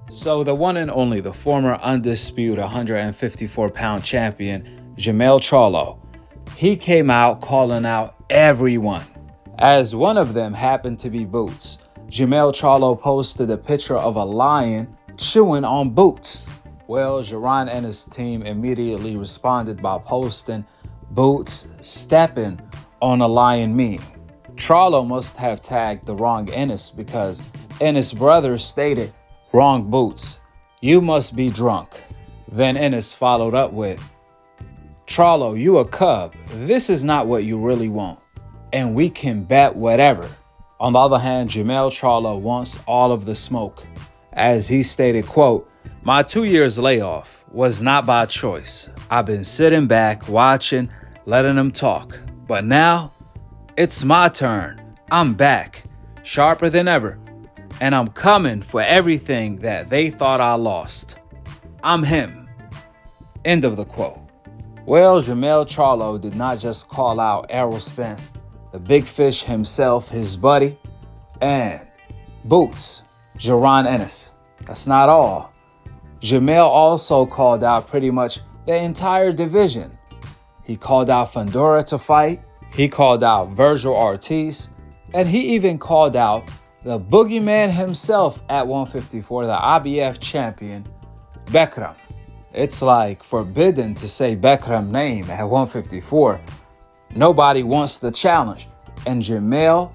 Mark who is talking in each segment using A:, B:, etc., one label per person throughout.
A: So the one and only, the former undisputed 154-pound champion, Jermell Charlo, he came out calling out everyone. As one of them happened to be Boots, Jermell Charlo posted a picture of a lion chewing on Boots. Well, Jaron Ennis' team immediately responded by posting Boots stepping on a lion meme. Charlo must have tagged the wrong Ennis because Ennis' brother stated, "Wrong Boots, you must be drunk." Then Ennis followed up with, "Charlo, you a cub. This is not what you really want. And we can bet whatever." On the other hand, Jermell Charlo wants all of the smoke. As he stated, quote, "My 2 years layoff was not by choice. I've been sitting back, watching, letting them talk. But now, it's my turn. I'm back, sharper than ever. And I'm coming for everything that they thought I lost. I'm him." End of the quote. Well, Jermell Charlo did not just call out Errol Spence, the big fish himself, his buddy, and Boots, Jaron Ennis. That's not all. Jermell also called out pretty much the entire division. He called out Fundora to fight. He called out Vergil, and he even called out the boogeyman himself at 154, the IBF champion, Bekram. It's like forbidden to say Bekram's name at 154. Nobody wants the challenge. And Jermell,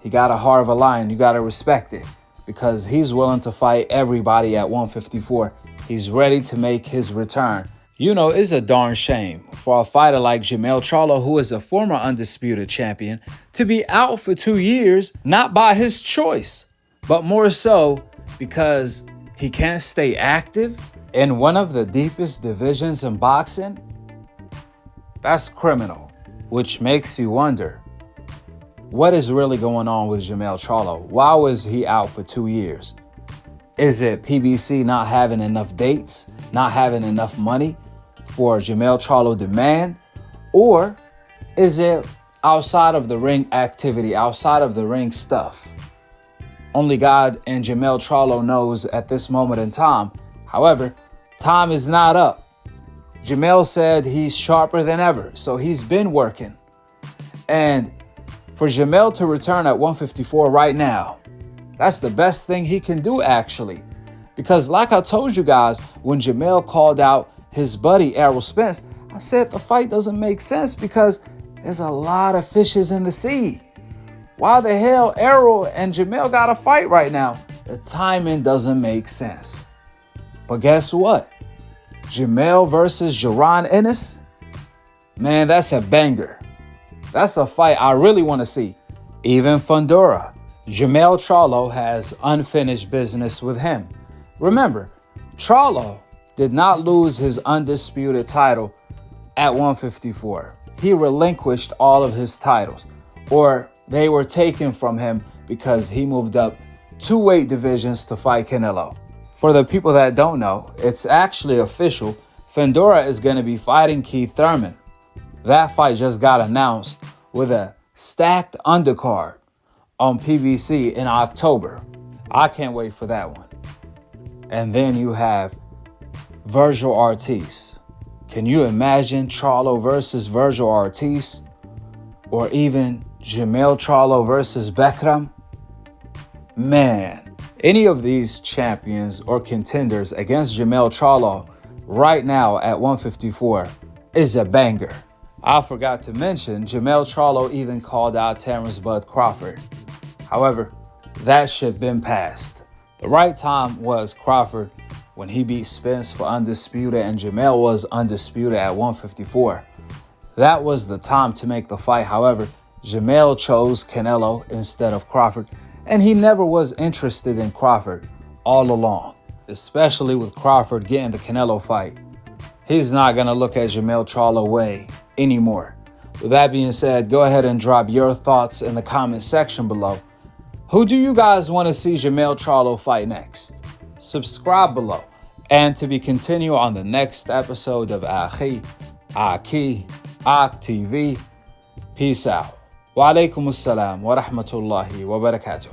A: he got a heart of a lion. You got to respect it because he's willing to fight everybody at 154. He's ready to make his return. You know, it's a darn shame for a fighter like Jermell Charlo, who is a former undisputed champion, to be out for 2 years, not by his choice, but more so because he can't stay active in one of the deepest divisions in boxing. That's criminal, which makes you wonder, what is really going on with Jermell Charlo? Why was he out for 2 years? Is it PBC not having enough dates, not having enough money for Jermell Charlo demand? Or is it outside of the ring activity, outside of the ring stuff? Only God and Jermell Charlo knows at this moment in time. However, time is not up. Jermell said he's sharper than ever, so he's been working. And for Jermell to return at 154 right now, that's the best thing he can do, actually. Because like I told you guys, when Jermell called out his buddy Errol Spence, I said the fight doesn't make sense because there's a lot of fishes in the sea. Why the hell Errol and Jermell got to fight right now? The timing doesn't make sense. But guess what? Jermell versus Jaron Ennis? Man, that's a banger. That's a fight I really want to see. Even Fundora, Jermell Charlo has unfinished business with him. Remember, Charlo did not lose his undisputed title at 154. He relinquished all of his titles, or they were taken from him because he moved up 2 weight divisions to fight Canelo. For the people that don't know, it's actually official. Fundora is going to be fighting Keith Thurman. That fight just got announced with a stacked undercard on PBC in October. I can't wait for that one. And then you have Vergil. Can you imagine Charlo versus Vergil? Or even Jermell Charlo versus Bekram? Man, any of these champions or contenders against Jermell Charlo right now at 154 is a banger. I forgot to mention, Jermell Charlo even called out Terence Crawford. However, that shit been passed. The right time was Crawford when he beat Spence for undisputed and Jermell was undisputed at 154. That was the time to make the fight. However, Jermell chose Canelo instead of Crawford, and he never was interested in Crawford all along, especially with Crawford getting the Canelo fight. He's not going to look at Jermell Charlo way anymore. With that being said, go ahead and drop your thoughts in the comment section below. Who do you guys want to see Jermell Charlo fight next? Subscribe below. And to be continued on the next episode of Akhi, Akhi TV. Peace out. Wa alaikum assalam wa rahmatullahi wa barakatuh.